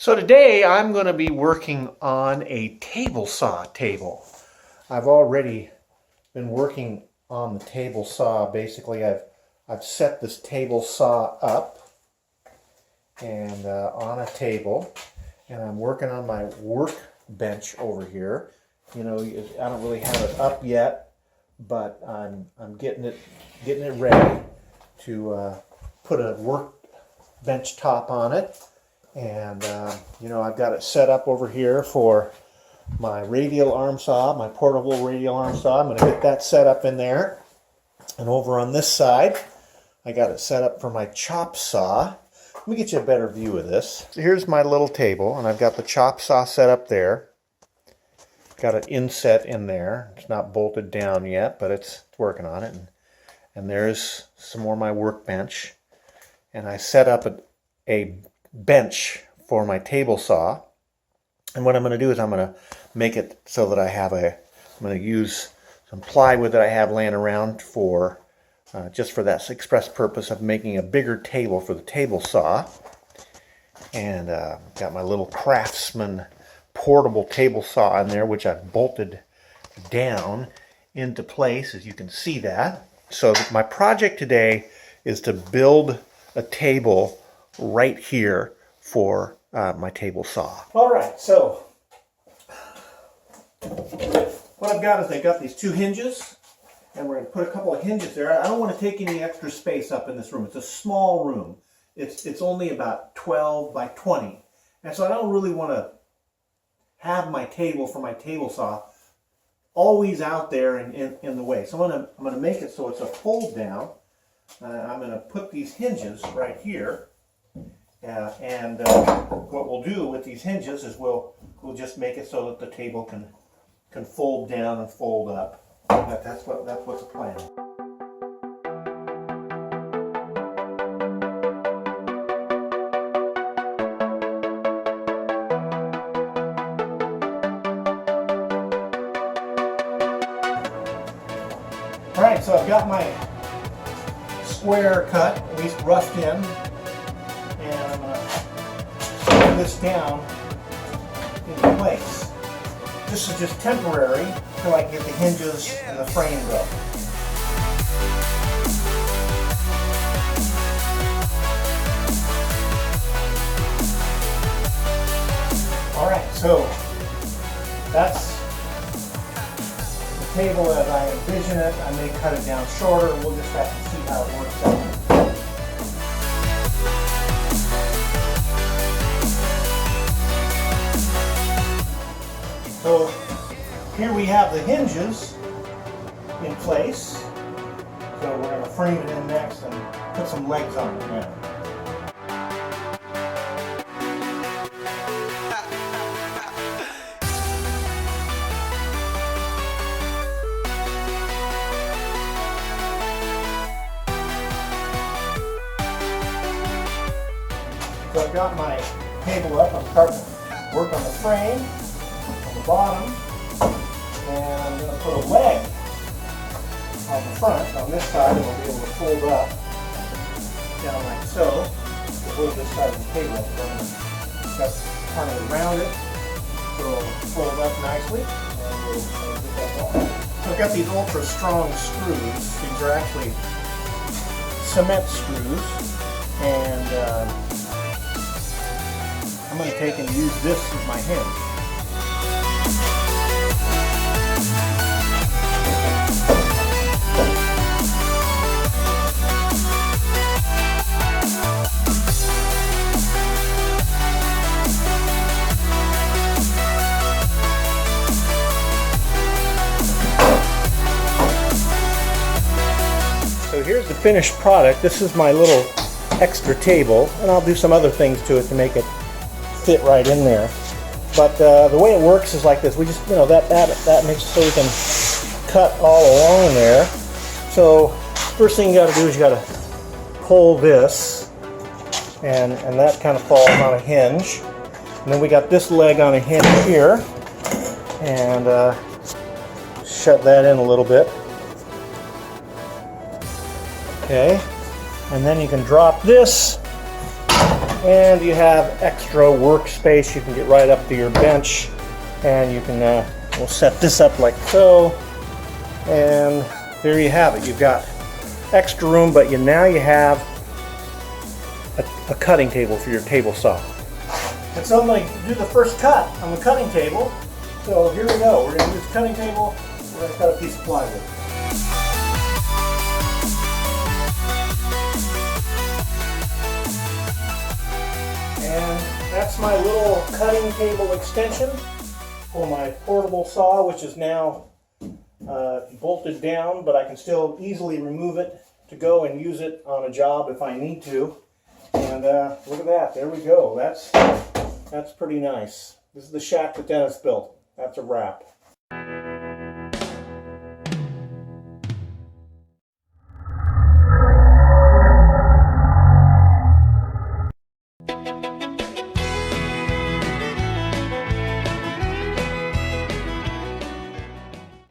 So today I'm going to be working on a table saw table. I've already been working on the table saw. Basically, I've set this table saw up and on a table, and I'm working on my workbench over here. You know, I don't really have it up yet, but I'm getting it ready to put a workbench top on it. And, you know, I've got it set up over here for my radial arm saw, my portable radial arm saw. I'm going to get that set up in there. And over on this side, I got it set up for my chop saw. Let me get you a better view of this. So here's my little table, and I've got the chop saw set up there. Got an inset in there. It's not bolted down yet, but it's working on it. And there's some more of my workbench. And I set up a bench for my table saw, and what I'm going to do is I'm going to make it so that I'm going to use some plywood that I have laying around for just for that express purpose of making a bigger table for the table saw. And got my little Craftsman portable table saw in there, which I've bolted down into place, as you can see that. So my project today is to build a table right here for my table saw. All right, so what I've got is I've got these two hinges, and we're going to put a couple of hinges there. I don't want to take any extra space up in this room. It's a small room. It's only about 12 by 20, and so I don't really want to have my table for my table saw always out there in the way. So I'm going to make it so it's a fold down. I'm going to put these hinges right here. And what we'll do with these hinges is we'll just make it so that the table can fold down and fold up. That's what's the plan. All right, so I've got my square cut, at least roughed in. And I'm going to screw this down into place. This is just temporary until I can get the hinges and the frame go. Alright, so that's the table as I envision it. I may cut it down shorter. We'll just have to see how it works out. So here we have the hinges in place. So we're going to frame it in next and put some legs on it now. So I've got my table up. I'm starting to work on the frame. Bottom, and I'm going to put a leg on the front. On this side, it'll be able to fold up down like so. To hold this side of the table. So I'm going to turn it around it so it'll fold up nicely, and we'll get that going. So I've got these ultra strong screws. These are actually cement screws, and I'm going to take and use this as my hinge. So here's the finished product. This is my little extra table, and I'll do some other things to it to make it fit right in there. But the way it works is like this. We just, that makes it so we can cut all along there. So first thing you got to do is you got to pull this, and that kind of falls on a hinge. And then we got this leg on a hinge here, and shut that in a little bit. Okay, and then you can drop this, and you have extra workspace. You can get right up to your bench, and you can we'll set this up like so, and there you have it. You've got extra room, but now you have a cutting table for your table saw. And so I'm going to do the first cut on the cutting table. So here we go. We're going to use the cutting table. We're going to cut a piece of plywood. And that's my little cutting table extension for my portable saw, which is now bolted down, but I can still easily remove it to go and use it on a job if I need to. And look at that, there we go. That's pretty nice. This is the shack that Dennis built. That's a wrap.